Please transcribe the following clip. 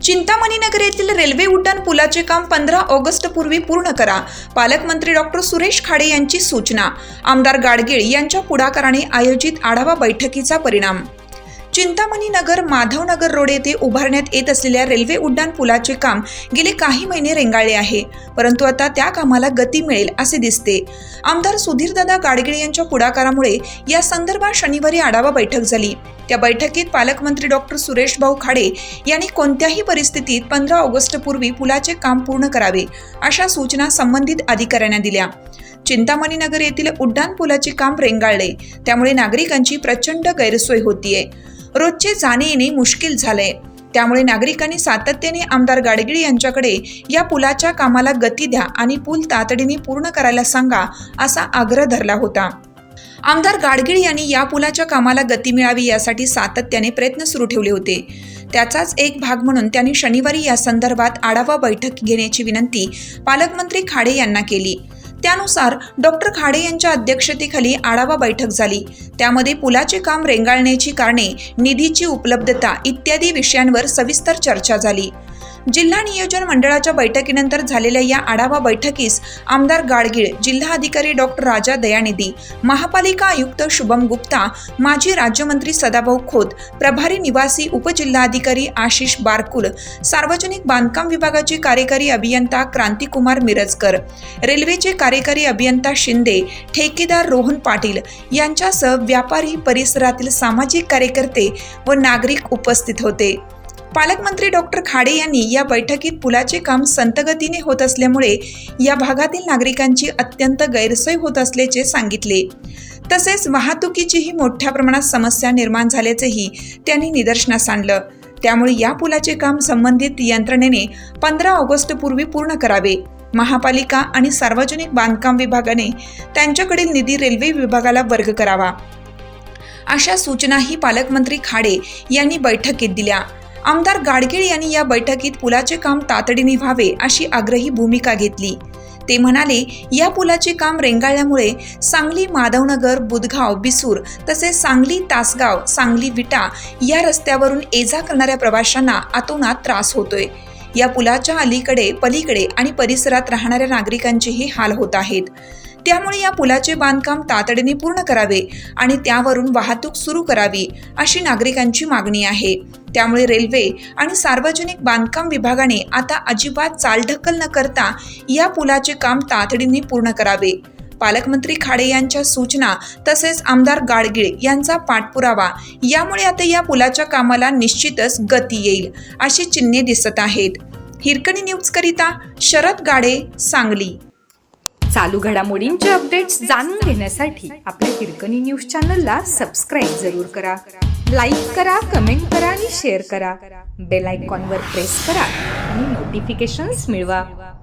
चिंतामणी नगर येथील रेल्वे उड्डाण पुलाचे काम 15 ऑगस्ट पूर्वी पूर्ण करा. पालकमंत्री डॉक्टर सुरेश खाडे यांची सूचना. आमदार गाडगीळ यांच्या पुढाकाराने आयोजित आढावा बैठकीचा परिणाम. चिंतामणी नगर माधवनगर रोड येथे उभारण्यात येत असलेल्या रेल्वे उड्डाण पुलाचे काम गेले काही महिने रेंगाळले आहे, परंतु आता त्या कामाला गती मिळेल असे दिसते. आमदार सुधीरदादा गाडगीळ यांच्या पुढाकारामुळे या संदर्भात शनिवारी आढावा बैठक झाली. त्या बैठकीत पालकमंत्री डॉक्टर सुरेश भाऊ खाडे यांनी कोणत्याही परिस्थितीत 15 ऑगस्ट पूर्वी पुलाचे काम पूर्ण करावे अशा सूचना संबंधित अधिकाऱ्यांना दिल्या. चिंतामणी नगर येथील उड्डाण पुलाचे काम रेंगाळले, त्यामुळे नागरिकांची प्रचंड गैरसोय होतीये. रोजचे जाणे येणे मुश्किल झालंय. त्यामुळे नागरिकांनी सातत्याने आमदार गाडगीळ यांच्याकडे या पुलाच्या कामाला गती द्या आणि पूल तातडीने पूर्ण करायला सांगा असा आग्रह धरला होता. आमदार गाडगीळ यांनी या पुलाच्या कामाला गती मिळावी यासाठी सातत्याने प्रयत्न सुरू ठेवले होते. त्याचाच एक भाग म्हणून त्यांनी शनिवारी या संदर्भात आढावा बैठक घेण्याची विनंती पालकमंत्री खाडे यांना केली. त्यानुसार डॉक्टर खाडे यांच्या अध्यक्षतेखाली आढावा बैठक झाली. त्यामध्ये पुलाचे काम रेंगाळण्याची कारणे, निधीची उपलब्धता इत्यादी विषयांवर सविस्तर चर्चा झाली. जिल्हा नियोजन मंडळाच्या बैठकीनंतर झालेल्या या आढावा बैठकीस आमदार गाडगीळ, जिल्हाधिकारी डॉक्टर राजा दयानिधी, महापालिका आयुक्त शुभम गुप्ता, माजी राज्यमंत्री सदाभाऊ खोत, प्रभारी निवासी उपजिल्हाधिकारी आशिष बारकुल, सार्वजनिक बांधकाम विभागाचे कार्यकारी अभियंता क्रांतिकुमार मिरजकर, रेल्वेचे कार्यकारी अभियंता शिंदे, ठेकेदार रोहन पाटील यांच्यासह व्यापारी, परिसरातील सामाजिक कार्यकर्ते व नागरिक उपस्थित होते. पालकमंत्री डॉक्टर खाडे यांनी या बैठकीत पुलाचे काम संतगतीने होत असल्यामुळे या भागातील नागरिकांची अत्यंत गैरसोय होत असल्याचे सांगितले. तसेच वाहतुकीचीही मोठ्या प्रमाणात समस्या निर्माण झाल्याचेही त्यांनी निदर्शनास आणलं. त्यामुळे या पुलाचे काम संबंधित यंत्रणेने 15 ऑगस्ट पूर्वी पूर्ण करावे. महापालिका आणि सार्वजनिक बांधकाम विभागाने त्यांच्याकडील निधी रेल्वे विभागाला वर्ग करावा, अशा सूचनाही पालकमंत्री खाडे यांनी बैठकीत दिल्या. आमदार गाडगीळ यांनी या बैठकीत पुलाचे काम तातडीने व्हावे अशी आग्रही भूमिका घेतली. ते म्हणाले, या पुलाचे काम रेंगाळल्यामुळे सांगली माधवनगर, बुधगाव, बिसूर तसेच सांगली तासगाव, सांगली विटा या रस्त्यावरून ये-जा करणाऱ्या प्रवाशांना अतोनात त्रास होतोय. या पुलाच्या अलीकडे, पलीकडे आणि परिसरात राहणाऱ्या नागरिकांचेही हाल होत आहेत. त्यामुळे या पुलाचे बांधकाम तातडीने पूर्ण करावे आणि त्यावरून वाहतूक सुरू करावी अशी नागरिकांची मागणी आहे. त्यामुळे रेल्वे आणि सार्वजनिक बांधकाम विभागाने आता अजिबात चालढकल न करता या पुलाचे काम तातडीने पूर्ण करावे. पालकमंत्री खाडे यांच्या सूचना तसेच आमदार गाडगीळ यांचा पाठपुरावा यामुळे आता या पुलाच्या कामाला निश्चितच गती येईल अशी चिन्हे दिसत आहेत. हिरकणी न्यूज करिता शरद गाडे, सांगली. चालू घडामोडींचे अपडेट्स जाणून घेण्यासाठी आपल्या हिरकणी न्यूज चॅनलला सबस्क्राईब जरूर करा. लाईक करा, कमेंट करा आणि शेअर करा. बेल आयकॉनवर प्रेस करा आणि नोटिफिकेशन्स मिळवा.